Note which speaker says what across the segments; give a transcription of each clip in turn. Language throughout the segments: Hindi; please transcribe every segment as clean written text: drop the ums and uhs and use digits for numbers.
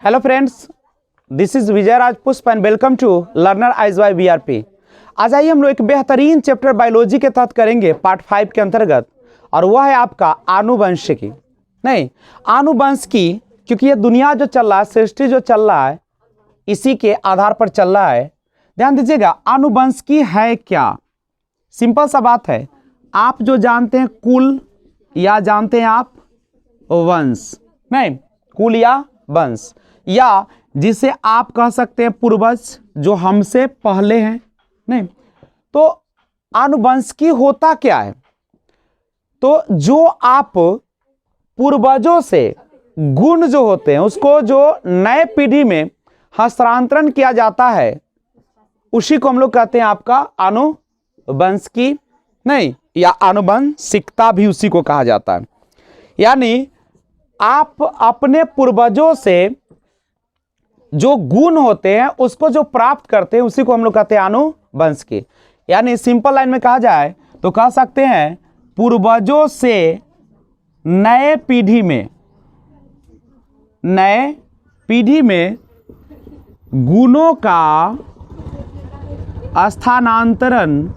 Speaker 1: Hello friends, this is Vijay Raj Pushp and welcome to learner eyes by BRP. आज आइए हम लोग एक बेहतरीन चैप्टर बायोलॉजी के तहत करेंगे पार्ट 5 के अंतर्गत, और वह है आपका आनुवंशिकी। नहीं, आनुवंशिकी, क्योंकि ये दुनिया जो चल रहा है, सृष्टि जो चल रहा है, इसी के आधार पर चल रहा है। ध्यान दीजिएगा, आनुवंशिकी है क्या? सिंपल सा बात है, आप जो जानते हैं कुल, या जानते हैं आप वंश। नहीं, कुल या वंश, या जिसे आप कह सकते हैं पूर्वज, जो हमसे पहले हैं। नहीं, तो आनुवंशिकी होता क्या है? तो जो आप पूर्वजों से गुण जो होते हैं, उसको जो नए पीढ़ी में हस्तांतरण किया जाता है, उसी को हम लोग कहते हैं आपका आनुवंशिकी। नहीं, या आनुवंशिकता भी उसी को कहा जाता है। यानी आप अपने पूर्वजों से जो गुण होते हैं, उसको जो प्राप्त करते हैं, उसी को हम लोग कहते हैं आनुवंशिकी। यानी सिंपल लाइन में कहा जाए तो कह सकते हैं, पूर्वजों से नए पीढ़ी में गुणों का स्थानांतरण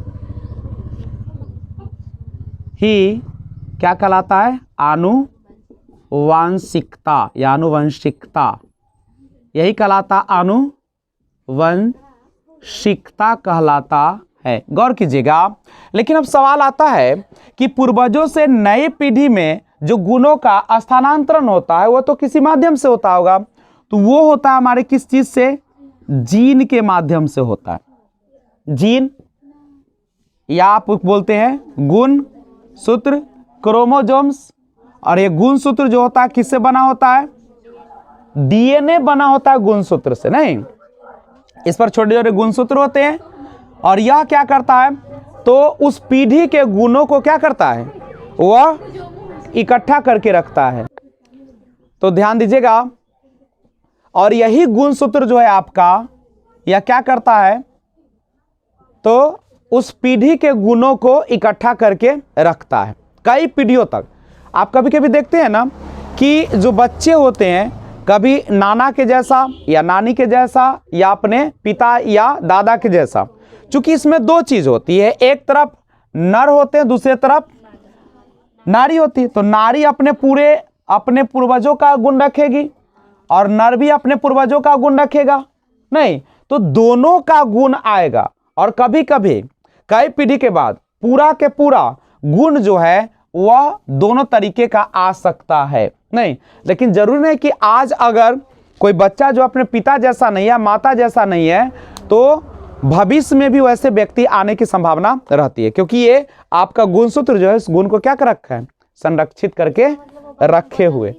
Speaker 1: ही क्या कहलाता है? आनुवंशिकता या आनुवंशिकता, यही कहलाता आनुवंशिकता कहलाता है। गौर कीजिएगा। लेकिन अब सवाल आता है कि पूर्वजों से नई पीढ़ी में जो गुणों का स्थानांतरण होता है, वो तो किसी माध्यम से होता होगा। तो वो होता है हमारे किस चीज से? जीन के माध्यम से होता है। जीन, या आप बोलते हैं गुण सूत्र, क्रोमोसोम्स। और ये गुण सूत्र जो होता है किससे बना होता है? डीएनए बना होता है गुण सूत्र से। नहीं, इस पर छोटे छोटे गुण सूत्र होते हैं, और यह क्या करता है? तो उस पीढ़ी के गुणों को क्या करता है? वह इकट्ठा करके रखता है। तो ध्यान दीजिएगा, और यही गुण सूत्र जो है आपका, यह क्या करता है? तो उस पीढ़ी के गुणों को इकट्ठा करके रखता है कई पीढ़ियों तक। आप कभी कभी देखते हैं ना कि जो बच्चे होते हैं, कभी नाना के जैसा या नानी के जैसा, या अपने पिता या दादा के जैसा। चूंकि इसमें दो चीज होती है, एक तरफ नर होते हैं, दूसरी तरफ नारी होती है। तो नारी अपने पूर्वजों का गुण रखेगी, और नर भी अपने पूर्वजों का गुण रखेगा। नहीं, तो दोनों का गुण आएगा, और कभी कभी कई पीढ़ी के बाद पूरा के पूरा गुण जो है वह दोनों तरीके का आ सकता है। नहीं, लेकिन जरूरी नहीं कि आज अगर कोई बच्चा जो अपने पिता जैसा नहीं है, माता जैसा नहीं है, तो भविष्य में भी वैसे व्यक्ति आने की संभावना रहती है, क्योंकि ये आपका गुणसूत्र जो है, इस गुण को क्या कर रखा है? संरक्षित करके रखे हुए।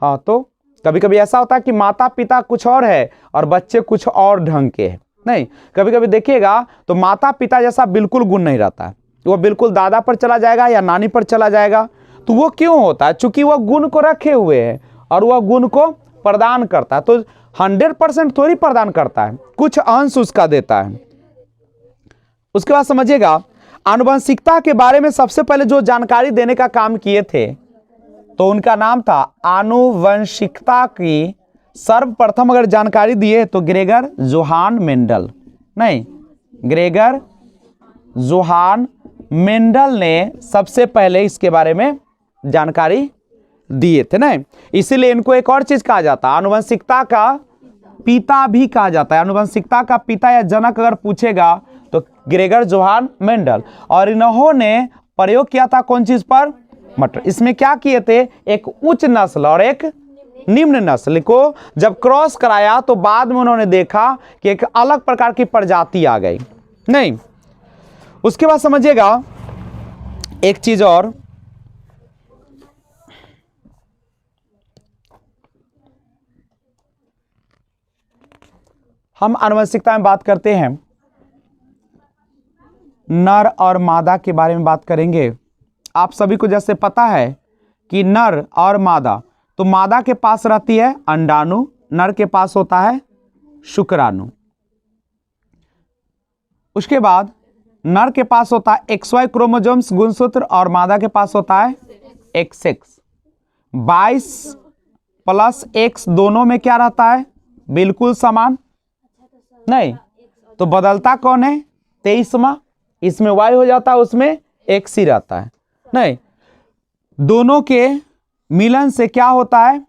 Speaker 1: हाँ, तो कभी कभी ऐसा होता है कि माता पिता कुछ और है और बच्चे कुछ और ढंग के हैं। नहीं, कभी कभी देखिएगा तो माता पिता जैसा बिल्कुल गुण नहीं रहता है, वो बिल्कुल दादा पर चला जाएगा या नानी पर चला जाएगा। तो वो क्यों होता है? चूंकि वह गुण को रखे हुए है, और वह गुण को प्रदान करता है। तो 100% थोड़ी प्रदान करता है, कुछ अंश उसका देता है। उसके बाद समझिएगा, आनुवंशिकता के बारे में सबसे पहले जो जानकारी देने का काम किए थे, तो उनका नाम था आनुवंशिकता की सर्वप्रथम अगर जानकारी दिए तो ग्रेगर जोहान मेंडल। नहीं, ग्रेगर जोहान मेंडल ने सबसे पहले इसके बारे में जानकारी दिए थे। नहीं, इसीलिए इनको एक और चीज कहा जाता है, आनुवंशिकता का पिता भी कहा जाता है। आनुवंशिकता का पिता या जनक अगर पूछेगा तो ग्रेगर जोहान मेंडल। और इन्होंने प्रयोग किया था कौन चीज पर? मटर। इसमें क्या किए थे? एक उच्च नस्ल और एक निम्न नस्ल को जब क्रॉस कराया, तो बाद में उन्होंने देखा कि एक अलग प्रकार की प्रजाति आ गई। नहीं, उसके बाद समझिएगा एक चीज और, हम आनुवंशिकता में बात करते हैं, नर और मादा के बारे में बात करेंगे। आप सभी को जैसे पता है कि नर और मादा, तो मादा के पास रहती है अंडाणु, नर के पास होता है शुक्राणु। उसके बाद नर के पास होता है XY क्रोमोसोम्स गुणसूत्र, और मादा के पास होता है XX। 22 प्लस x दोनों में क्या रहता है? बिल्कुल समान नहीं, तो बदलता कौन है? 23वां। इसमें y हो जाता है, उसमें x ही रहता है। नहीं, दोनों के मिलन से क्या होता है?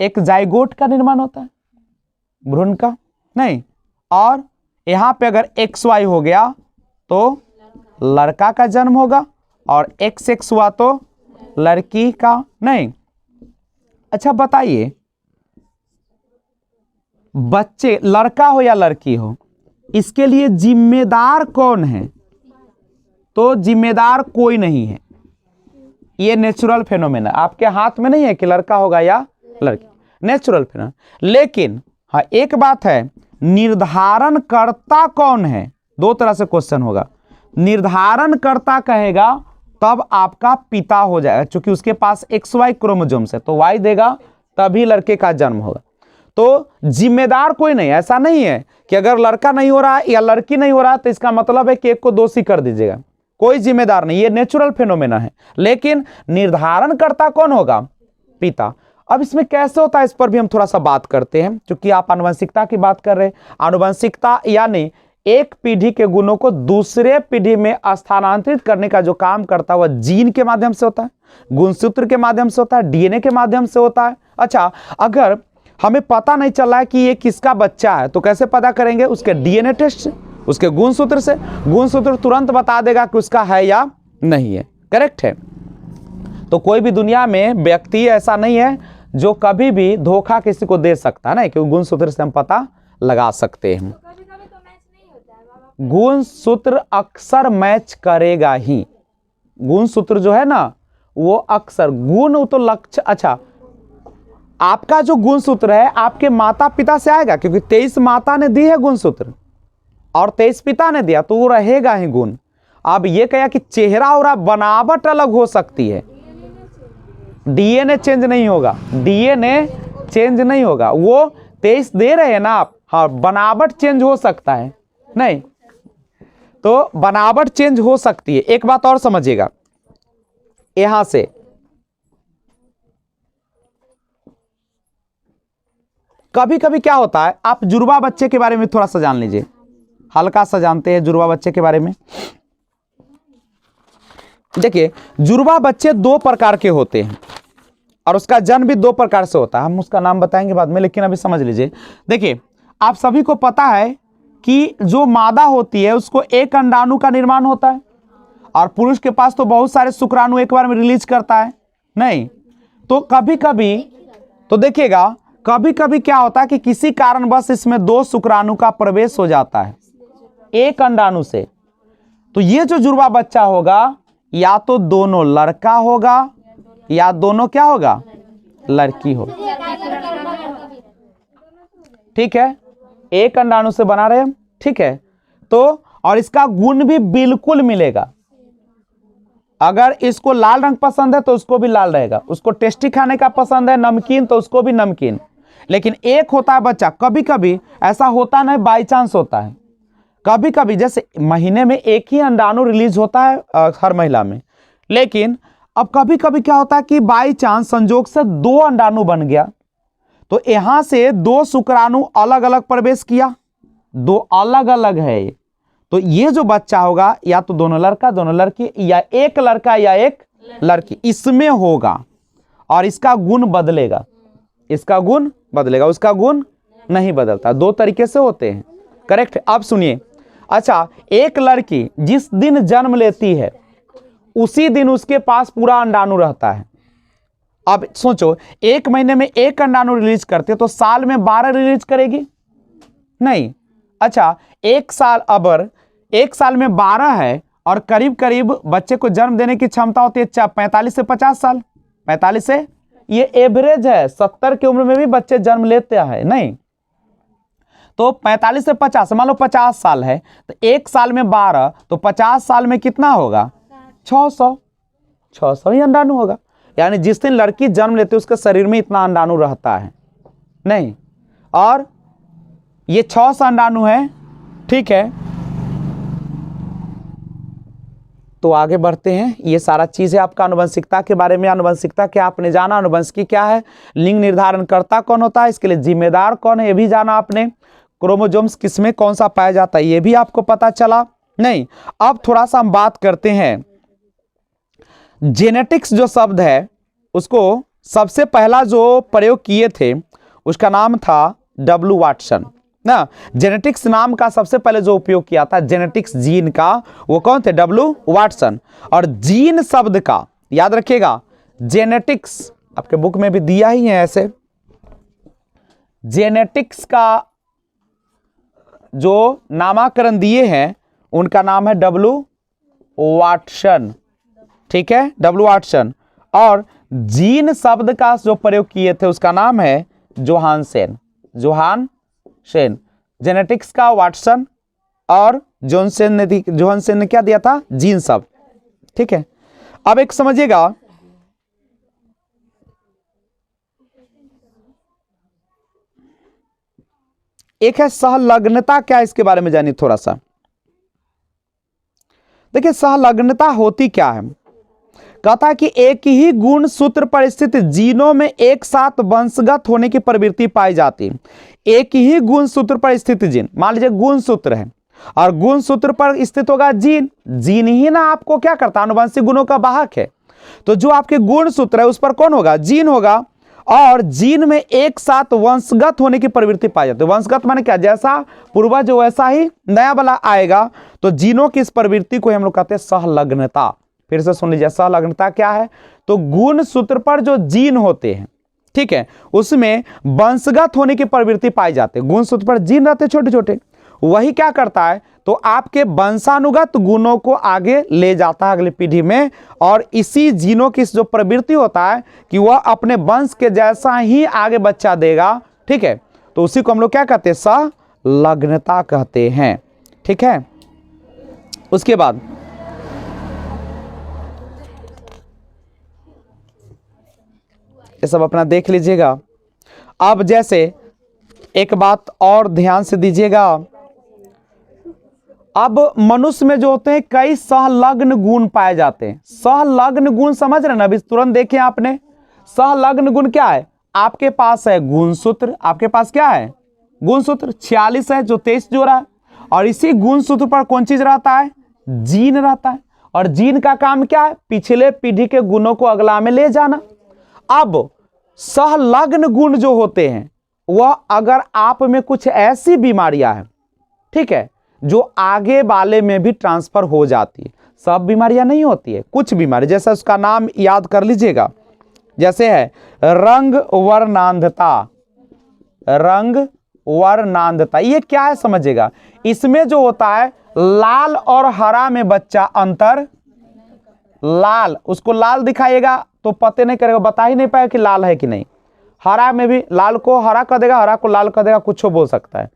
Speaker 1: एक जाइगोट का निर्माण होता है, भ्रूण का। नहीं, और यहां पे अगर XY हो गया तो लड़का का जन्म होगा, और XX हुआ तो लड़की का। नहीं, अच्छा बताइए, बच्चे लड़का हो या लड़की हो, इसके लिए जिम्मेदार कौन है? तो जिम्मेदार कोई नहीं है, ये नेचुरल फेनोमेना, आपके हाथ में नहीं है कि लड़का होगा या लड़की, नेचुरल फेनोमेना। लेकिन हाँ, एक बात है, निर्धारण करता कौन है? दो तरह से क्वेश्चन होगा। निर्धारण करता कहेगा तब आपका पिता हो जाएगा, क्योंकि उसके पास XY क्रोमोसोम्स है, तो Y देगा तभी लड़के का जन्म होगा। तो जिम्मेदार कोई नहीं, ऐसा नहीं है कि अगर लड़का नहीं हो रहा या लड़की नहीं हो रहा तो इसका मतलब है कि एक को दोषी कर दीजिएगा। कोई जिम्मेदार नहीं, ये नेचुरल फेनोमेना है। लेकिन निर्धारण करता कौन होगा? पिता। अब इसमें कैसे होता है, इस पर भी हम थोड़ा सा बात करते हैं, क्योंकि आप आनुवंशिकता की बात कर रहे हैं। आनुवंशिकता यानी एक पीढ़ी के गुणों को दूसरे पीढ़ी में स्थानांतरित करने का जो काम करता है वह जीन के माध्यम से होता है, गुणसूत्र के माध्यम से होता है, डीएनए के माध्यम से होता है। अच्छा, अगर हमें पता नहीं चला है कि ये किसका बच्चा है तो कैसे पता करेंगे? उसके डीएनए टेस्ट से, उसके गुणसूत्र से। गुणसूत्र तुरंत बता देगा कि उसका है या नहीं है। करेक्ट है। तो कोई भी दुनिया में व्यक्ति ऐसा नहीं है जो कभी भी धोखा किसी को दे सकता है ना, क्योंकि गुणसूत्र से हम पता लगा सकते हैं। गुणसूत्र अक्सर मैच करेगा ही। गुणसूत्र जो है ना वो अक्सर, गुण तो लक्ष्य। अच्छा, आपका जो गुणसूत्र है आपके माता पिता से आएगा, क्योंकि 23 माता ने दी है गुणसूत्र और 23 पिता ने दिया, तो वो रहेगा ही गुण। अब ये कहा कि चेहरा और बनावट अलग हो सकती है, डीएनए चेंज नहीं होगा, डीएनए चेंज नहीं होगा। वो 23 दे रहे हैं ना आप, हाँ, बनावट चेंज हो सकता है। नहीं, तो बनावट चेंज हो सकती है। एक बात और समझिएगा, यहां से कभी कभी क्या होता है, आप जुड़वा बच्चे के बारे में थोड़ा सा जान लीजिए, हल्का सा जानते हैं जुड़वा बच्चे के बारे में। देखिए, जुड़वा बच्चे दो प्रकार के होते हैं और उसका जन्म भी दो प्रकार से होता है। हम उसका नाम बताएंगे बाद में, लेकिन अभी समझ लीजिए। देखिए, आप सभी को पता है कि जो मादा होती है उसको एक अंडाणु का निर्माण होता है, और पुरुष के पास तो बहुत सारे शुक्राणु एक बार में रिलीज करता है। नहीं, तो कभी कभी तो देखिएगा, कभी कभी क्या होता है कि किसी कारणवश इसमें दो शुक्राणु का प्रवेश हो जाता है एक अंडाणु से। तो ये जो जुड़वा बच्चा होगा या तो दोनों लड़का होगा या दोनों क्या होगा? लड़की होगा। ठीक है, एक अंडाणु से बना रहे हम। ठीक है, तो और इसका गुण भी बिल्कुल मिलेगा। अगर इसको लाल रंग पसंद है तो उसको भी लाल रहेगा, उसको टेस्टी खाने का पसंद है नमकीन तो उसको भी नमकीन। लेकिन एक होता है बच्चा, कभी कभी ऐसा होता नहीं, बाई चांस होता है। कभी कभी जैसे महीने में एक ही अंडाणु रिलीज होता है हर महिला में, लेकिन अब कभी कभी क्या होता है कि बाई चांस संजोग से दो अंडाणु बन गया, तो यहां से दो शुक्राणु अलग अलग प्रवेश किया, दो अलग अलग है। तो ये जो बच्चा होगा या तो दोनों लड़का दोनों लड़की, या एक लड़का या एक लड़की, इसमें होगा और इसका गुण बदलेगा, इसका गुण बदलेगा, उसका गुण नहीं बदलता। दो तरीके से होते हैं। करेक्ट। अब सुनिए, अच्छा, एक लड़की जिस दिन जन्म लेती है उसी दिन उसके पास पूरा अंडाणु रहता है। अब सोचो, एक महीने में एक अंडाणु रिलीज करते तो साल में 12 रिलीज करेगी? नहीं। अच्छा, एक साल, अबर एक साल में 12 है और करीब करीब बच्चे को जन्म देने की क्षमता होती है 45 से 50 साल। 45 से, ये एवरेज है, 70 की उम्र में भी बच्चे जन्म लेते हैं। नहीं, तो 45 से 50, मान लो 50 साल है तो एक साल में 12, तो 50 साल में कितना होगा? 600 ही अंडाणु होगा। यानी जिस दिन लड़की जन्म लेती है उसके शरीर में इतना अंडाणु रहता है। नहीं, और ये 600 अंडाणु है। ठीक है, तो आगे बढ़ते हैं। ये सारा चीज़ है आपका आनुवंशिकता के बारे में। आनुवंशिकता क्या आपने जाना, आनुवंशिकी क्या है, लिंग निर्धारण करता कौन होता है, इसके लिए जिम्मेदार कौन है ये भी जाना आपने, क्रोमोजोम्स किसमें कौन सा पाया जाता है ये भी आपको पता चला। नहीं, अब थोड़ा सा हम बात करते हैं जेनेटिक्स जो शब्द है उसको सबसे पहला जो प्रयोग किए थे उसका नाम था डब्ल्यू वाटसन ना। जेनेटिक्स नाम का सबसे पहले जो उपयोग किया था जेनेटिक्स जीन का, वो कौन थे, डब्ल्यू वाटसन। और जीन शब्द का याद रखिएगा, जेनेटिक्स आपके बुक में भी दिया ही है ऐसे, जेनेटिक्स का जो नामकरण दिए हैं उनका नाम है डब्ल्यू वाटसन, ठीक है, डब्ल्यू वाटसन। और जीन शब्द का जो प्रयोग किए थे उसका नाम है जोहानसेन, जोहानसेन। जेनेटिक्स का वाटसन और जोहानसेन ने क्या दिया था, जीन शब्द, ठीक है। अब एक समझिएगा, एक है सहलग्नता, क्या इसके बारे में जानिए थोड़ा सा। देखिए सहलग्नता होती क्या है, कहता है कि एक ही गुण सूत्र पर स्थित जीनों में एक साथ वंशगत होने की प्रवृत्ति पाई जाती है। एक ही गुण सूत्र पर स्थित जीन, मान लीजिए गुण सूत्र है और गुण सूत्र पर स्थित होगा जीन, जीन ही ना आपको क्या करता है, आनुवंशिक गुणों का वाहक है। तो जो आपके गुण सूत्र है उस पर कौन होगा, जीन होगा। और जीन में एक साथ वंशगत होने की प्रवृत्ति पाई जाती है। वंशगत माने क्या, जैसा पूर्वज वैसा ही नया वाला आएगा। तो जीनों की इस प्रवृत्ति को हम लोग कहते हैं सहलग्नता। फिर से सुन लीजिए, सहलग्नता क्या है, तो गुण सूत्र पर जो जीन होते हैं, ठीक है, उसमें वंशगत होने की प्रवृत्ति पाई जाती है। गुण सूत्र पर जीन रहते छोटे छोटे, वही क्या करता है, तो आपके वंशानुगत गुणों को आगे ले जाता है अगली पीढ़ी में। और इसी जीनों की जो प्रवृत्ति होता है कि वह अपने वंश के जैसा ही आगे बच्चा देगा, ठीक है, तो उसी को हम लोग क्या कहते हैं, सहलग्नता कहते हैं, ठीक है। उसके बाद ये सब अपना देख लीजिएगा। अब जैसे एक बात और ध्यान से दीजिएगा, अब मनुष्य में जो होते हैं कई सहलग्न गुण पाए जाते हैं। सहलग्न गुण समझ रहे हैं ना, अभी तुरंत देखें आपने। सहलग्न गुण क्या है, आपके पास है गुणसूत्र, आपके पास क्या है, गुणसूत्र 46 है जो 23 जोड़ा है। और इसी गुणसूत्र पर कौन चीज रहता है, जीन रहता है। और जीन का काम क्या है, पिछले पीढ़ी के गुणों को अगला में ले जाना। अब सहलग्न गुण जो होते हैं वह अगर आप में कुछ ऐसी बीमारियां हैं, ठीक है, जो आगे वाले में भी ट्रांसफर हो जाती है। सब बीमारियां नहीं होती है, कुछ बीमारी, जैसे उसका नाम याद कर लीजिएगा, जैसे है रंग वर्णांधता। रंग वर्णांधता ये क्या है समझिएगा, इसमें जो होता है लाल और हरा में बच्चा अंतर, लाल उसको लाल दिखाएगा तो पते नहीं करेगा, बता ही नहीं पाएगा कि लाल है कि नहीं। हरा में भी लाल को हरा कर देगा, हरा को लाल कर देगा, कुछ बोल सकता है,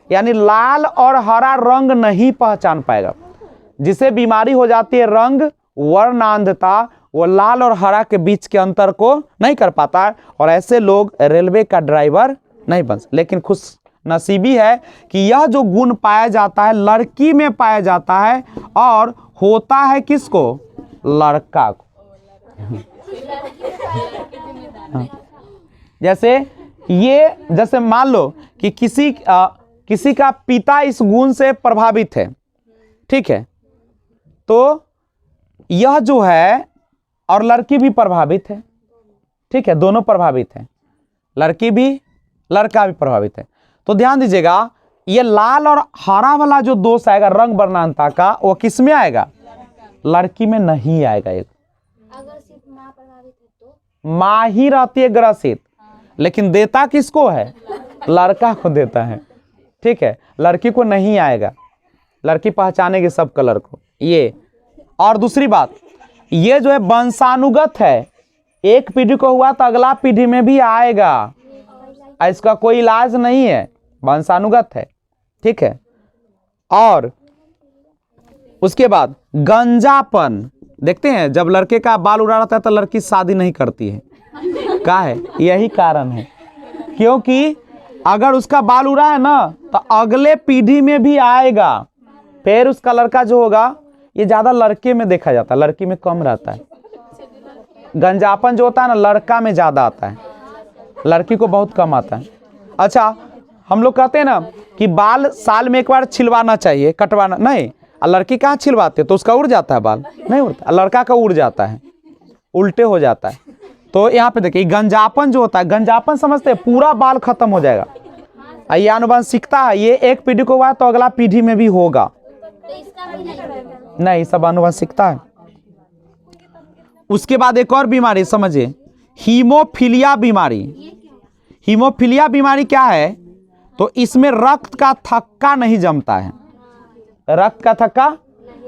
Speaker 1: यानी लाल और हरा रंग नहीं पहचान पाएगा। जिसे बीमारी हो जाती है रंग वर्णांधता, वो लाल और हरा के बीच के अंतर को नहीं कर पाता है। और ऐसे लोग रेलवे का ड्राइवर नहीं बन सकते। लेकिन खुश नसीबी है कि यह जो गुण पाया जाता है लड़की में पाया जाता है, और होता है किसको, लड़का को। जैसे मान लो कि किसी का पिता इस गुण से प्रभावित है, ठीक है, तो यह जो है, और लड़की भी प्रभावित है, ठीक है, दोनों प्रभावित हैं, लड़की भी लड़का भी प्रभावित है। तो ध्यान दीजिएगा, ये लाल और हरा वाला जो दोष आएगा रंग वर्णांधता का, वो किस में आएगा, लड़की में नहीं आएगा। एक
Speaker 2: अगर सिर्फ माँ प्रभावित है तो
Speaker 1: माँ ही रहती है ग्रसित, लेकिन देता किसको है, लड़का को देता है, ठीक है, लड़की को नहीं आएगा। लड़की पहचानेगी सब कलर को ये। और दूसरी बात, ये जो है वंशानुगत है, एक पीढ़ी को हुआ तो अगला पीढ़ी में भी आएगा, इसका कोई इलाज नहीं है, वंशानुगत है, ठीक है। और उसके बाद गंजापन, देखते हैं जब लड़के का बाल उड़ा रहता है तो लड़की शादी नहीं करती है, क्या है, यही कारण है, क्योंकि अगर उसका बाल उड़ा है ना तो अगले पीढ़ी में भी आएगा, फिर उसका लड़का जो होगा ये ज्यादा लड़के में देखा जाता है, लड़की में कम रहता है। गंजापन जो होता है ना लड़का में ज्यादा आता है, लड़की को बहुत कम आता है। अच्छा, हम लोग कहते हैं ना कि बाल साल में एक बार छिलवाना चाहिए, कटवाना नहीं। लड़की कहाँ छिलवाते, तो उसका उड़ जाता है बाल, नहीं उड़ता, लड़का का उड़ जाता है, उल्टे हो जाता है। तो यहाँ पे देखिए गंजापन जो होता है, गंजापन समझते हैं, पूरा बाल खत्म हो जाएगा। ये आनुवंशिकता है, ये एक पीढ़ी को हुआ तो अगला पीढ़ी में भी होगा,
Speaker 2: तो इसका भी नहीं।
Speaker 1: नहीं सब आनुवंशिकता है। उसके बाद एक और बीमारी समझिए, हीमोफीलिया बीमारी। हीमोफीलिया बीमारी क्या है, तो इसमें रक्त का थक्का नहीं जमता है। रक्त का थक्का,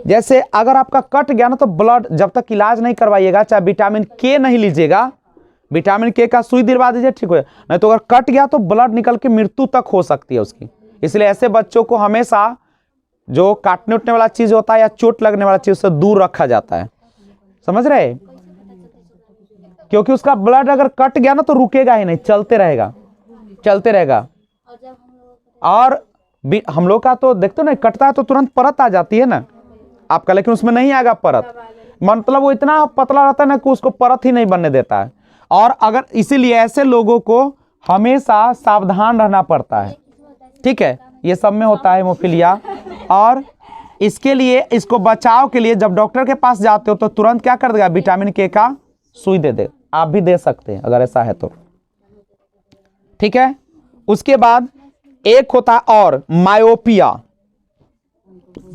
Speaker 1: जैसे अगर आपका कट गया ना तो ब्लड, जब तक इलाज नहीं करवाइएगा, चाहे विटामिन के नहीं लीजिएगा, विटामिन के का सुई दिलवा दीजिए ठीक हो, नहीं तो अगर कट गया तो ब्लड निकल के मृत्यु तक हो सकती है उसकी। इसलिए ऐसे बच्चों को हमेशा जो काटने उठने वाला चीज होता है या चोट लगने वाला चीज से दूर रखा जाता है, समझ रहे, क्योंकि उसका ब्लड अगर कट गया ना तो रुकेगा ही नहीं, चलते रहेगा, चलते रहेगा।
Speaker 2: और जब हम लोग
Speaker 1: और हम लोग का तो देखते हो ना, कटता है तो तुरंत परत आ जाती है ना आपका, लेकिन उसमें नहीं आएगा परत, मतलब वो इतना पतला रहता है ना कि उसको परत ही नहीं बनने देता है। और अगर इसीलिए ऐसे लोगों को हमेशा सावधान रहना पड़ता है, ठीक है, ये सब में होता है हेमोफीलिया। और इसके लिए, इसको बचाव के लिए जब डॉक्टर के पास जाते हो तो तुरंत क्या कर देगा, विटामिन के का सुई दे दे, आप भी दे सकते हैं अगर ऐसा है तो, ठीक है। उसके बाद एक होता है और मायोपिया।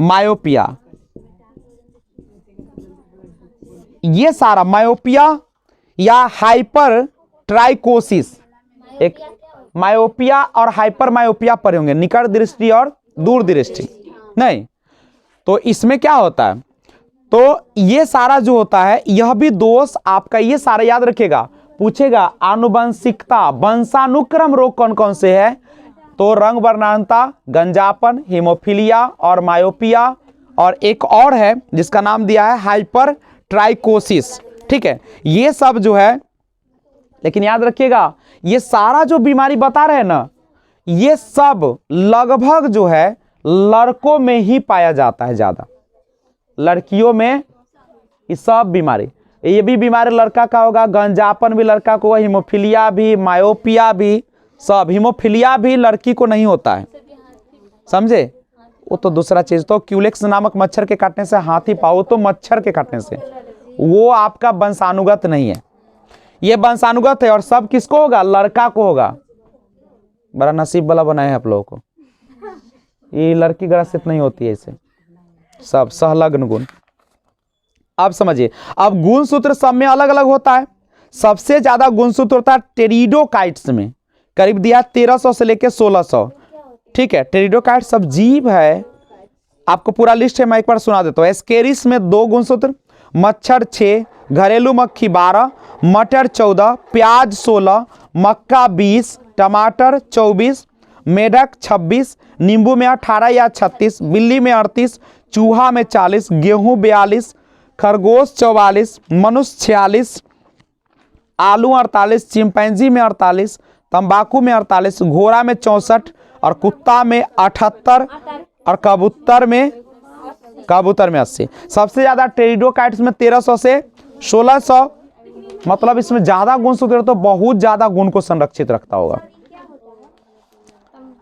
Speaker 1: मायोपिया, ये सारा मायोपिया या हाइपर ट्राइकोसिस, एक मायोपिया और हाइपर मायोपिया पढ़े होंगे, निकट दृष्टि और दूर दृष्टि, नहीं तो इसमें क्या होता है, तो ये सारा जो होता है यह भी दोष आपका, ये सारा याद रखिएगा, पूछेगा आनुवंशिकता, वंशानुक्रम रोग कौन कौन से है, तो रंग वर्णांता, गंजापन, हीमोफीलिया और मायोपिया, और एक और है जिसका नाम दिया है हाइपर ट्राइकोसिस, ठीक है। ये सब जो है, लेकिन याद रखिएगा ये सारा जो बीमारी बता रहे हैं ना, ये सब लगभग जो है लड़कों में ही पाया जाता है ज्यादा, लड़कियों में ये सब बीमारी, ये भी बीमारी लड़का का होगा, गंजापन भी लड़का को, हीमोफीलिया भी, मायोपिया भी, सब। हीमोफीलिया भी लड़की को नहीं होता है, समझे, वो तो दूसरा चीज, तो क्यूलेक्स नामक मच्छर के काटने से, हाथी पाओ तो मच्छर के काटने से, वो आपका वंशानुगत नहीं है, ये वंशानुगत है। और सब किसको होगा, लड़का को होगा। बड़ा नसीब वाला बनाए हैं आप लोगों को, ये लड़की ग्रसित नहीं होती है इसे, सब सहलग्न गुण। अब समझिए, अब गुणसूत्र सब में अलग अलग होता है। सबसे ज्यादा गुणसूत्र होता है टेरिडोकाइट्स में, करीब दिया 1300 से लेकर 1600, ठीक है। टेरिडोकाइट सब जीव है, आपको पूरा लिस्ट है, मैं एक बार सुना देता हूँ। एस्केरिस में 2 गुणसूत्र, मच्छर 6, घरेलू मक्खी 12, मटर 14, प्याज 16, मक्का 20, टमाटर 24, मेढक 26, नींबू में 18 या 36, बिल्ली में 38, चूहा में 40, गेहूं 42, खरगोश 44, मनुष्य 46, आलू 48, चिंपैंजी में 48, तंबाकू में 48, घोड़ा में 64 और कुत्ता में 78 और कबूतर में 80। सबसे ज्यादा टेरिडोकाइट्स में 1300 से 1600, मतलब इसमें ज्यादा गुणसूत्र तो बहुत ज्यादा गुण को संरक्षित रखता होगा।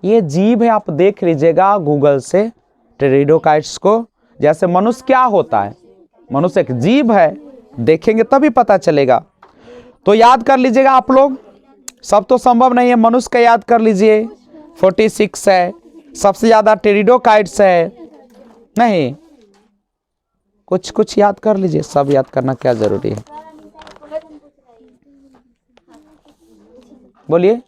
Speaker 1: ये जीव है, आप देख लीजिएगा गूगल से टेरिडोकाइट्स को। जैसे मनुष्य क्या होता है, मनुष्य एक जीव है, देखेंगे तभी पता चलेगा। तो याद कर लीजिएगा आप लोग, सब तो संभव नहीं है, मनुष्य का याद कर लीजिए 46 है, सबसे ज्यादा टेरिडोकाइट्स है, नहीं कुछ कुछ याद कर लीजिए, सब याद करना क्या जरूरी है, बोलिए।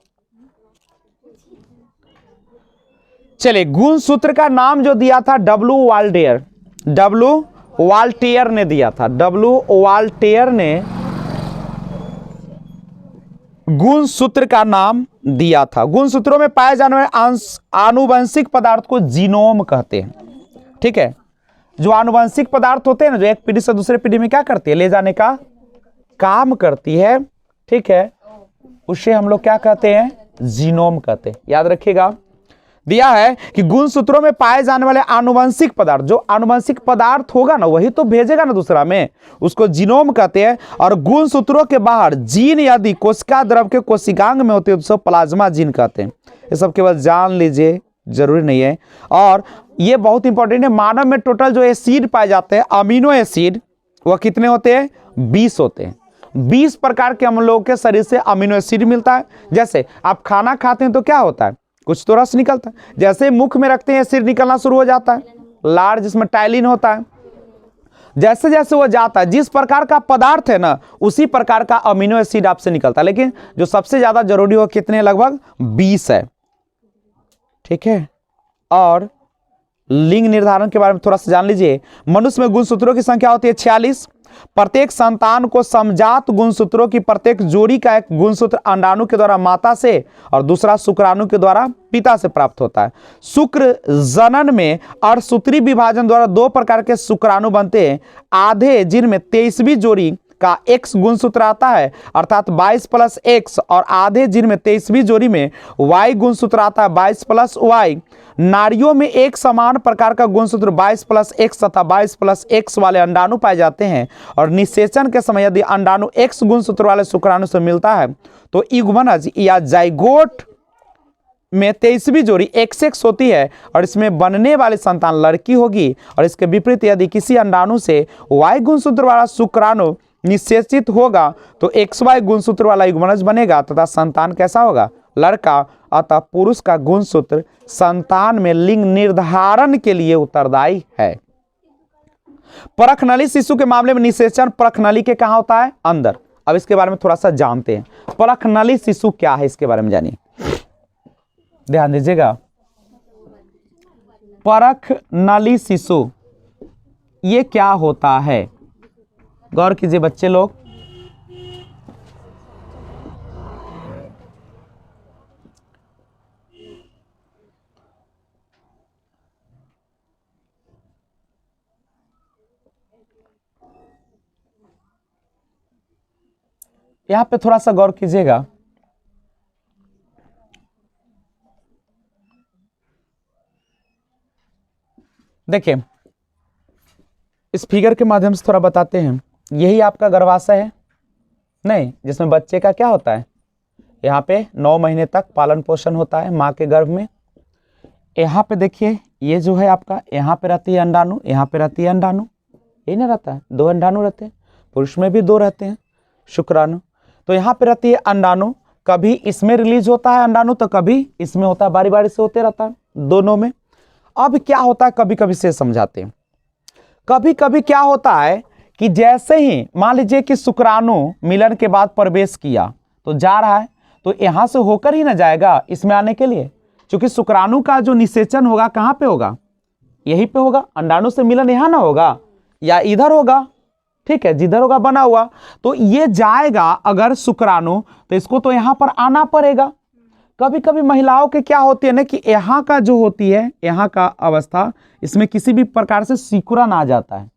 Speaker 1: चलिए, गुण सूत्र का नाम जो दिया था W. Voltaire, W. वाल्टेयर ने दिया था, W. वाल्टेयर ने गुण सूत्र का नाम दिया था। गुण सूत्रों में पाए जाने वाले आनुवंशिक पदार्थ को जीनोम कहते हैं, ठीक है। जो आनुवंशिक पदार्थ होते हैं ना, जो एक पीढ़ी से दूसरे पीढ़ी में क्या करती है, ले जाने का काम करती है, ठीक है, उसे हम लोग क्या कहते हैं, जीनोम कहते हैं। याद रखिएगा, दिया है कि गुणसूत्रों में पाए जाने वाले आनुवंशिक पदार्थ, जो आनुवंशिक पदार्थ होगा ना वही तो भेजेगा ना दूसरा में, उसको जीनोम कहते हैं। और गुणसूत्रों के बाहर जीन यदि कोशिका द्रव के कोशिकांग में होते हैं तो प्लाज्मा जीन कहते हैं। ये सब केवल जान लीजिए, जरूरी नहीं है। और ये बहुत इंपॉर्टेंट है, मानव में टोटल जो एसिड पाए जाते हैं अमीनो एसिड वह कितने होते हैं? 20 होते हैं। 20 प्रकार के हम लोगों के शरीर से अमीनो एसिड मिलता है। जैसे आप खाना खाते हैं तो क्या होता है? कुछ तो रस निकलता है, जैसे मुख में रखते हैं एसिड निकलना शुरू हो जाता है, लार जिसमें टाइलिन होता है। जैसे जैसे वो जाता है, जिस प्रकार का पदार्थ है ना उसी प्रकार का अमीनो एसिड आपसे निकलता है। लेकिन जो सबसे ज्यादा जरूरी हो कितने? लगभग 20 है। ठीक है। और लिंग निर्धारण के बारे में थोड़ा सा जान लीजिए। मनुष्य में गुणसूत्रों की संख्या होती है 46। प्रत्येक संतान को समजात गुणसूत्रों की प्रत्येक जोड़ी का एक गुणसूत्र अंडाणु के द्वारा माता से और दूसरा शुक्राणु के द्वारा पिता से प्राप्त होता है। शुक्र जनन में अर्धसूत्री विभाजन द्वारा 2 प्रकार के शुक्राणु बनते हैं। आधे जिनमें 23वीं जोड़ी का X गुणसूत्र आता है अर्थात 22 + X, और आधे जिनमें 23वीं जोड़ी में Y गुणसूत्र आता है 22 + Y। नारियों में एक समान प्रकार का गुणसूत्र 22 + X तथा 22 + X वाले अंडाणु पाए जाते हैं। और निषेचन के समय यदि अंडाणु X गुणसूत्र वाले शुक्राणु से मिलता है तो युग्मनज या जाइगोट में 23वीं जोड़ी XX होती है और इसमें बनने वाली संतान लड़की होगी। और इसके विपरीत यदि किसी अंडाणु से Y गुणसूत्र वाला शुक्राणु निषेचित होगा तो XY गुणसूत्र वाला युग्मनज बनेगा तथा संतान कैसा होगा? लड़का। अतः पुरुष का गुणसूत्र संतान में लिंग निर्धारण के लिए उत्तरदायी है। परखनली शिशु के मामले में निषेचन परखनली के कहां होता है? अंदर। अब इसके बारे में थोड़ा सा जानते हैं। परखनली शिशु क्या है इसके बारे में जानिए, ध्यान दीजिएगा। परखनली शिशु ये क्या होता है? गौर कीजिए बच्चे लोग। यहां पे थोड़ा सा गौर कीजिएगा। देखिए इस फिगर के माध्यम से थोड़ा बताते हैं। यही आपका गर्भाशय है नहीं, जिसमें बच्चे का क्या होता है? यहाँ पे 9 महीने तक पालन पोषण होता है माँ के गर्भ में। यहाँ पे देखिए ये जो है आपका, यहाँ पे रहती है अंडाणु, यहाँ पे रहती है अंडाणु, यही ना रहता है? 2 अंडाणु रहते हैं, पुरुष में भी 2 रहते हैं शुक्राणु। तो यहाँ पे रहती है अंडाणु, कभी इसमें रिलीज होता है अंडाणु तो कभी इसमें होता है, बारी बारी से होते रहता है दोनों में। अब क्या होता है कभी कभी से समझाते हैं। कभी कभी क्या होता है कि जैसे ही मान लीजिए कि शुक्राणु मिलन के बाद प्रवेश किया तो जा रहा है, तो यहां से होकर ही ना जाएगा इसमें आने के लिए, क्योंकि शुक्राणु का जो निषेचन होगा कहां पे होगा? यहीं पे होगा। अंडाणु से मिलन यहां ना होगा या इधर होगा, ठीक है, जिधर होगा बना हुआ। तो ये जाएगा अगर शुक्राणु तो इसको तो यहां पर आना पड़ेगा। कभी कभी महिलाओं के क्या होती है ना कि यहाँ का जो होती है, यहाँ का अवस्था, इसमें किसी भी प्रकार से सिकुड़न आ जाता है,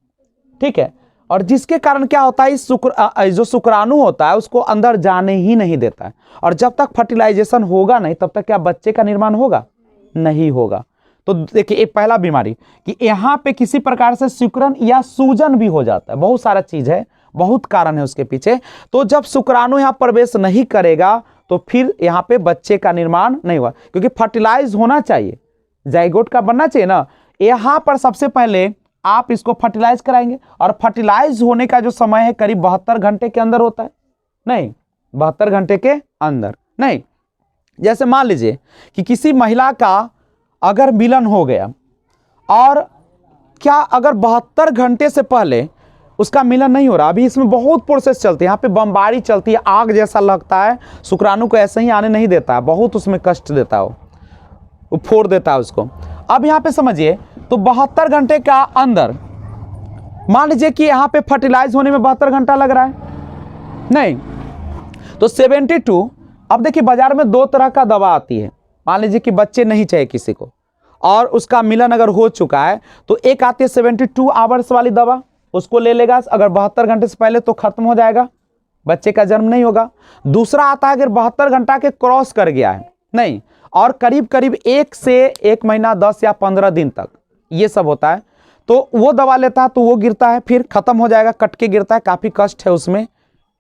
Speaker 1: ठीक है, और जिसके कारण क्या होता है इस जो शुक्राणु होता है उसको अंदर जाने ही नहीं देता है। और जब तक फर्टिलाइजेशन होगा नहीं तब तक क्या बच्चे का निर्माण होगा? नहीं होगा। तो देखिए एक पहला बीमारी कि यहाँ पे किसी प्रकार से सिकुड़न या सूजन भी हो जाता है। बहुत सारा चीज है, बहुत कारण है उसके पीछे। तो जब शुक्राणु यहाँ प्रवेश नहीं करेगा तो फिर यहाँ पे बच्चे का निर्माण नहीं हुआ, क्योंकि फर्टिलाइज होना चाहिए, जाइगोट का बनना चाहिए ना। यहाँ पर सबसे पहले आप इसको फर्टिलाइज कराएंगे और फर्टिलाइज होने का जो समय है करीब 72 घंटे के अंदर होता है। नहीं, 72 घंटे के अंदर नहीं। जैसे मान लीजिए कि किसी महिला का अगर मिलन हो गया और क्या अगर 72 घंटे से पहले उसका मिलन नहीं हो रहा, अभी इसमें बहुत प्रोसेस चलती है, यहाँ पे बमबारी चलती है, आग जैसा लगता है, शुक्राणु को ऐसे ही आने नहीं देता है, बहुत उसमें कष्ट देता है, वो फोड़ देता है उसको। अब यहाँ पे समझिए तो 72 घंटे का अंदर मान लीजिए कि यहाँ पे फर्टिलाइज होने में 72 घंटा लग रहा है, नहीं तो 72। अब देखिए बाजार में 2 तरह का दवा आती है। मान लीजिए कि बच्चे नहीं चाहिए किसी को और उसका मिलन अगर हो चुका है तो एक आती है 72 आवर्स वाली दवा, उसको ले लेगा, अगर 72 घंटे से पहले तो खत्म हो जाएगा, बच्चे का जन्म नहीं होगा। दूसरा आता है अगर 72 घंटा के क्रॉस कर गया है, नहीं, और करीब करीब 1 से 1 महीना 10 या 15 दिन तक ये सब होता है। तो वो दवा लेता है तो वो गिरता है, फिर खत्म हो जाएगा, कट के गिरता है, काफ़ी कष्ट है उसमें,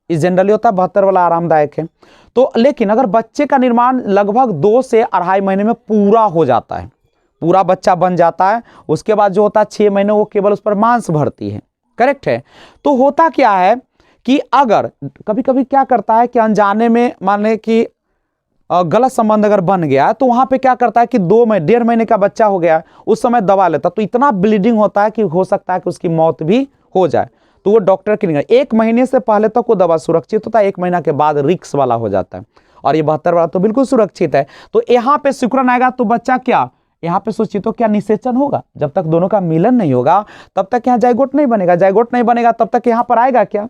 Speaker 1: इस जनरली होता है। 72 वाला आरामदायक है। तो लेकिन अगर बच्चे का निर्माण लगभग 2 से 2.5 महीने में पूरा हो जाता है, पूरा बच्चा बन जाता है, उसके बाद जो होता है 6 महीने वो केवल उस पर मांस भरती है, करेक्ट है। तो होता क्या है कि अगर कभी कभी क्या करता है कि अनजाने में मान लें कि गलत संबंध अगर बन गया तो वहां पे क्या करता है कि 1.5 महीने का बच्चा हो गया, उस समय दवा लेता तो इतना ब्लीडिंग होता है कि हो सकता है कि उसकी मौत भी हो जाए। तो वो डॉक्टर की निगरानी, 1 महीने से पहले तक वो दवा सुरक्षित होता है, 1 महीना के बाद रिक्स वाला हो जाता है, और ये 72 वाला तो बिल्कुल सुरक्षित है। तो यहाँ पे सिकुड़न आएगा तो बच्चा क्या, यहाँ पे सोचिए तो क्या निषेचन होगा, जब तक दोनों का मिलन नहीं होगा तब तक यहाँ जाइगोट नहीं बनेगा, जाइगोट नहीं बनेगा तब तक यहाँ पर आएगा क्या,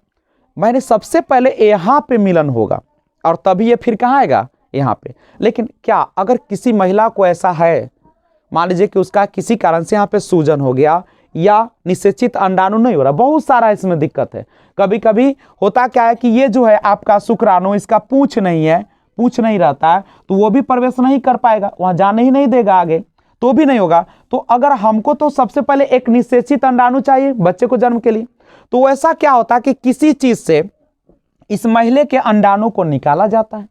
Speaker 1: मैंने सबसे पहले यहाँ पे मिलन होगा और तभी ये फिर कहाँ आएगा, यहाँ पे। लेकिन क्या अगर किसी महिला को ऐसा है, मान लीजिए कि उसका किसी कारण से यहाँ पे सूजन हो गया या निषेचित अंडाणु नहीं हो रहा, बहुत सारा इसमें दिक्कत है। कभी कभी होता क्या है कि ये जो है आपका शुक्राणु, इसका पूंछ नहीं है, पूंछ नहीं रहता है, तो वो भी प्रवेश नहीं कर पाएगा, वहां जाने ही नहीं देगा, आगे तो भी नहीं होगा। तो अगर हमको तो सबसे पहले एक निषेचित अंडाणु चाहिए बच्चे को जन्म के लिए, तो ऐसा क्या होता है कि किसी चीज से इस महिला के अंडाणु को निकाला जाता है,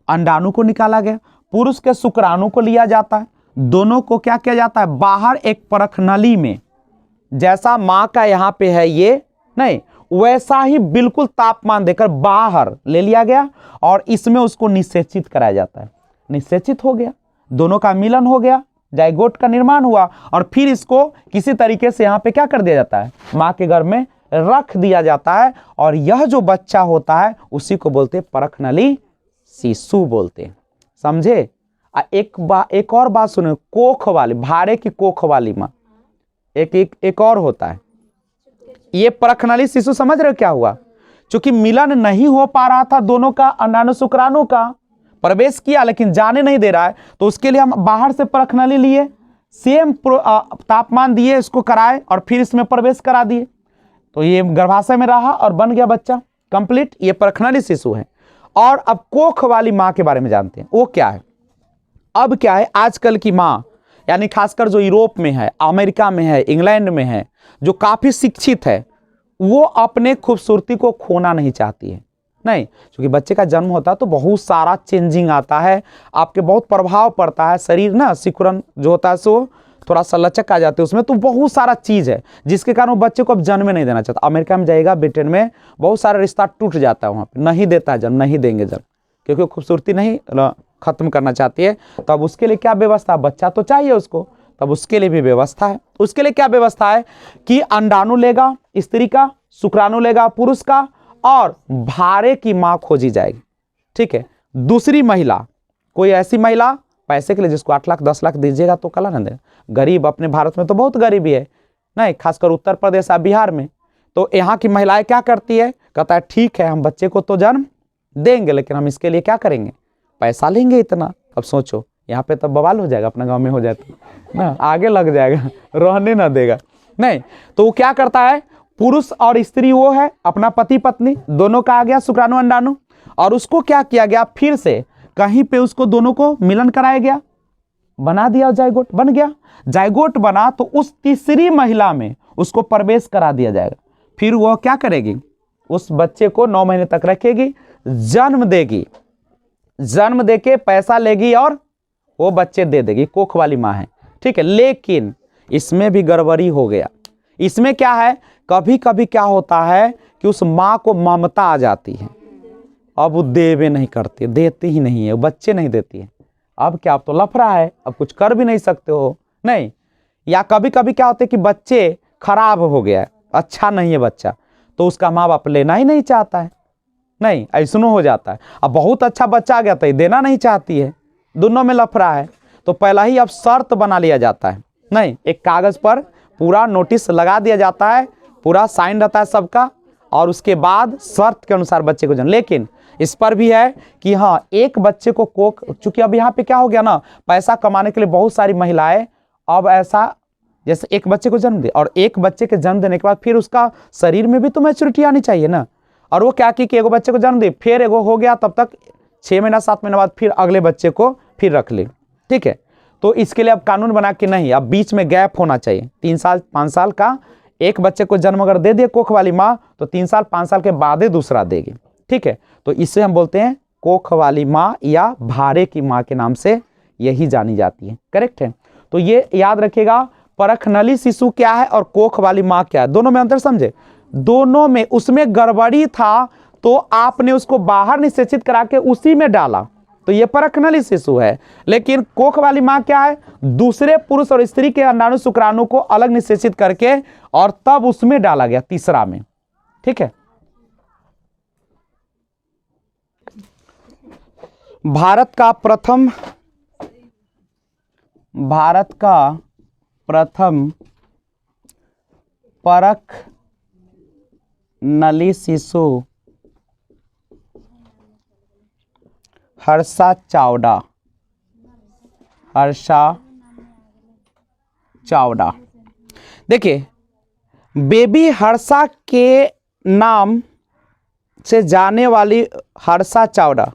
Speaker 1: अंडाणु को निकाला गया, पुरुष के शुक्राणु को लिया जाता है, दोनों को क्या किया जाता है, बाहर एक परख नली में, जैसा माँ का यहाँ पे है ये नहीं, वैसा ही बिल्कुल तापमान देकर बाहर ले लिया गया और इसमें उसको निषेचित कराया जाता है। निषेचित हो गया, दोनों का मिलन हो गया, जाइगोट का निर्माण हुआ और फिर इसको किसी तरीके से यहाँ पे क्या कर दिया जाता है, माँ के गर्भ में रख दिया जाता है, और यह जो बच्चा होता है उसी को बोलते परख नली शिशु बोलते हैं, समझे। एक और बात सुनो, कोख वाली, भारे की कोख वाली माँ, एक और होता है, ये परखनली शिशु, समझ रहे हो क्या हुआ, क्योंकि मिलन नहीं हो पा रहा था दोनों का, अंडाणु शुक्राणु का प्रवेश किया लेकिन जाने नहीं दे रहा है, तो उसके लिए हम बाहर से परखनली लिए, सेम तापमान दिए, इसको कराए और फिर इसमें प्रवेश करा दिए, तो ये गर्भाशय में रहा और बन गया बच्चा कंप्लीट, ये परखनली शिशु है। और अब कोख वाली माँ के बारे में जानते हैं, वो क्या है। अब क्या है, आजकल की माँ यानी खासकर जो यूरोप में है, अमेरिका में है, इंग्लैंड में है, जो काफ़ी शिक्षित है, वो अपने खूबसूरती को खोना नहीं चाहती है, नहीं, क्योंकि बच्चे का जन्म होता है तो बहुत सारा चेंजिंग आता है, आपके बहुत प्रभाव पड़ता है, शरीर ना सिकुड़न जो होता है सो थोड़ा सा लचक आ जाते हैं उसमें, तो बहुत सारा चीज़ है जिसके कारण वो बच्चे को अब जन्म नहीं देना चाहता। अमेरिका में जाएगा, ब्रिटेन में बहुत सारा रिश्ता टूट जाता है, वहाँ पे नहीं देता है जन्म, नहीं देंगे जन्म, क्योंकि खूबसूरती नहीं खत्म करना चाहती है। तो अब उसके लिए क्या व्यवस्था, बच्चा तो चाहिए उसको, तब उसके लिए भी व्यवस्था है। उसके लिए क्या व्यवस्था है कि अंडाणु लेगा स्त्री का, शुक्राणु लेगा पुरुष का, और भारे की माँ खोजी जाएगी, ठीक है। दूसरी महिला, कोई ऐसी महिला पैसे के लिए जिसको 8 लाख 10 लाख दीजिएगा तो कला ना दे, गरीब, अपने भारत में तो बहुत गरीबी है नहीं, खासकर उत्तर प्रदेश और बिहार में, तो यहाँ की महिलाएं क्या करती है, कहता है ठीक है हम बच्चे को तो जन्म देंगे लेकिन हम इसके लिए क्या करेंगे, पैसा लेंगे इतना। अब सोचो यहाँ पे तो बवाल हो जाएगा, अपना गांव में हो जाए तो ना, आगे लग जाएगा, रहने ना देगा नहीं। तो वो क्या करता है, पुरुष और स्त्री वो है अपना पति पत्नी, दोनों का आ गया शुक्राणु अंडाणु, और उसको क्या किया गया, फिर से कहीं पे उसको दोनों को मिलन कराया गया, बना दिया, जाइगोट बन गया। जाइगोट बना तो उस तीसरी महिला में उसको प्रवेश करा दिया जाएगा, फिर वह क्या करेगी, उस बच्चे को 9 महीने तक रखेगी, जन्म देगी, जन्म देके पैसा लेगी और वो बच्चे दे देगी, कोख वाली माँ है, ठीक है। लेकिन इसमें भी गड़बड़ी हो गया। इसमें क्या है, कभी कभी क्या होता है कि उस माँ को ममता आ जाती है, अब वो देवे नहीं करती, देती ही नहीं है, बच्चे नहीं देती है। अब क्या, अब तो लफड़ा है, अब कुछ कर भी नहीं सकते हो नहीं। या कभी कभी क्या होता है कि बच्चे खराब हो गया है, अच्छा नहीं है बच्चा, तो उसका माँ बाप लेना ही नहीं चाहता है, नहीं, ऐसा हो जाता है। अब बहुत अच्छा बच्चा आ गया तो देना नहीं चाहती है, दोनों में लफड़ा है, तो पहला ही अब शर्त बना लिया जाता है, नहीं, एक कागज पर पूरा नोटिस लगा दिया जाता है, पूरा साइन रहता है सबका, और उसके बाद शर्त के अनुसार बच्चे को जन्म। लेकिन इस पर भी है कि हाँ, एक बच्चे को कोख, चूंकि अब यहाँ पे क्या हो गया ना, पैसा कमाने के लिए बहुत सारी महिलाएं अब ऐसा, जैसे एक बच्चे को जन्म दे, और एक बच्चे के जन्म देने के बाद फिर उसका शरीर में भी तो मैच्योरिटी आनी चाहिए ना, और वो क्या कि एगो बच्चे को जन्म दे, फिर एगो हो गया, तब तक 6 महीना 7 महीने बाद फिर अगले बच्चे को फिर रख ले, ठीक है। तो इसके लिए अब कानून बना के नहीं, अब बीच में गैप होना चाहिए 3 साल 5 साल का। एक बच्चे को जन्म अगर दे दे कोख वाली माँ तो 3 साल 5 साल के बाद ही दूसरा देगी, ठीक है। तो इससे हम बोलते हैं कोख वाली माँ या भारे की माँ के नाम से यही जानी जाती है, करेक्ट है। तो ये याद रखिएगा, परखनली शिशु क्या है और कोख वाली माँ क्या है, दोनों में अंतर समझे। दोनों में उसमें गड़बड़ी था तो आपने उसको बाहर निषेचित करा के उसी में डाला, तो ये परखनली शिशु है। लेकिन कोख वाली माँ क्या है, दूसरे पुरुष और स्त्री के अंडाणु शुक्राणु को अलग निषेचित करके और तब उसमें डाला गया तीसरा में, ठीक है। भारत का प्रथम परख नली शिशु हर्षा चावड़ा। देखिए, बेबी हर्षा के नाम से जाने वाली हर्षा चावड़ा,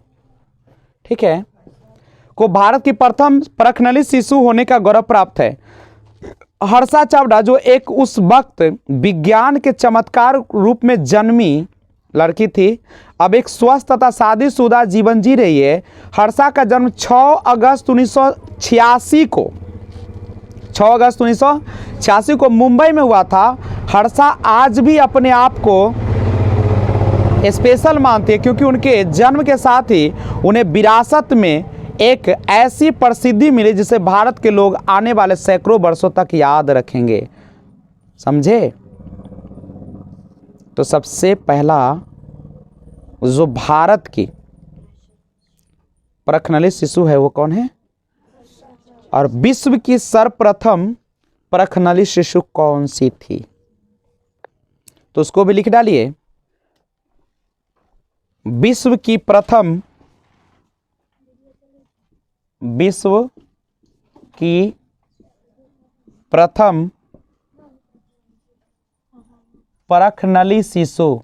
Speaker 1: ठीक है, को भारत की प्रथम परखनली शिशु होने का गौरव प्राप्त है। हर्षा चावड़ा जो एक उस वक्त विज्ञान के चमत्कार रूप में जन्मी लड़की थी, अब एक स्वस्थ तथा शादीशुदा जीवन जी रही है। हर्षा का जन्म 6 अगस्त 1986 को मुंबई में हुआ था। हर्षा आज भी अपने आप को स्पेशल मानती है क्योंकि उनके जन्म के साथ ही उन्हें विरासत में एक ऐसी प्रसिद्धि मिली जिसे भारत के लोग आने वाले सैकड़ों वर्षों तक याद रखेंगे, समझे। तो सबसे पहला जो भारत की परखनली शिशु है वो कौन है, और विश्व की सर्वप्रथम परखनली शिशु कौन सी थी, तो उसको भी लिख डालिए। विश्व की प्रथम परखनली शिशु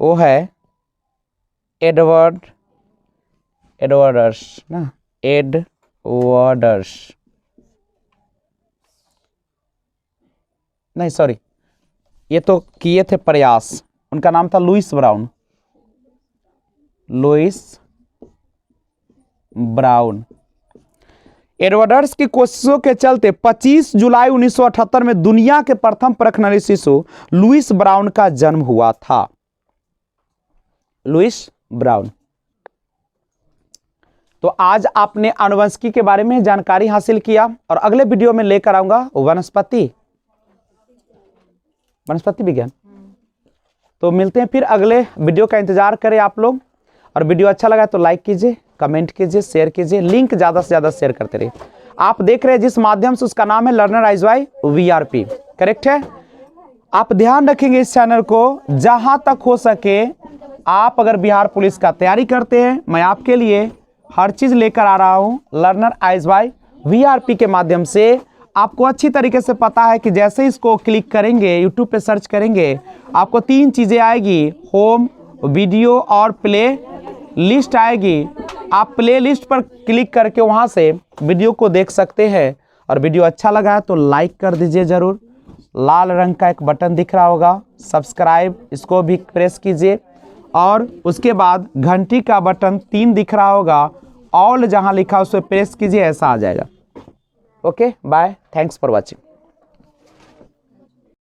Speaker 1: वो है एडवर्डर्स ना, एडवर्डर्स नहीं, सॉरी, ये तो किए थे प्रयास, उनका नाम था लुइस ब्राउन। एडवर्डर्स की कोशिशों के चलते 25 जुलाई 1978 में दुनिया के प्रथम परखनली शिशु लुइस ब्राउन का जन्म हुआ था। Louis Brown. तो आज आपने आनुवंशिकी के बारे में जानकारी हासिल किया और अगले वीडियो में लेकर आऊंगा वनस्पति विज्ञान। तो मिलते हैं फिर अगले वीडियो का इंतजार करें आप लोग, और वीडियो अच्छा लगा तो लाइक कीजिए, कमेंट कीजिए, शेयर कीजिए, लिंक ज़्यादा से ज़्यादा शेयर करते रहिए। आप देख रहे हैं जिस माध्यम से, उसका नाम है learner eyes by VRP, correct है। आप ध्यान रखेंगे इस चैनल को, जहां तक हो सके आप अगर बिहार पुलिस का तैयारी करते हैं, मैं आपके लिए हर चीज़ लेकर आ रहा हूं लर्नर आइज बाय VRP के माध्यम से। आपको अच्छी तरीके से पता है कि जैसे इसको क्लिक करेंगे, यूट्यूब पे सर्च करेंगे, आपको 3 चीज़ें आएगी, होम, वीडियो और प्ले लिस्ट आएगी। आप प्ले लिस्ट पर क्लिक करके वहां से वीडियो को देख सकते हैं, और वीडियो अच्छा लगा है तो लाइक कर दीजिए ज़रूर। लाल रंग का एक बटन दिख रहा होगा सब्सक्राइब, इसको भी प्रेस कीजिए, और उसके बाद घंटी का बटन 3 दिख रहा होगा, ऑल जहां लिखा उस पर प्रेस कीजिए, ऐसा आ जाएगा। Okay, bye, thanks for watching.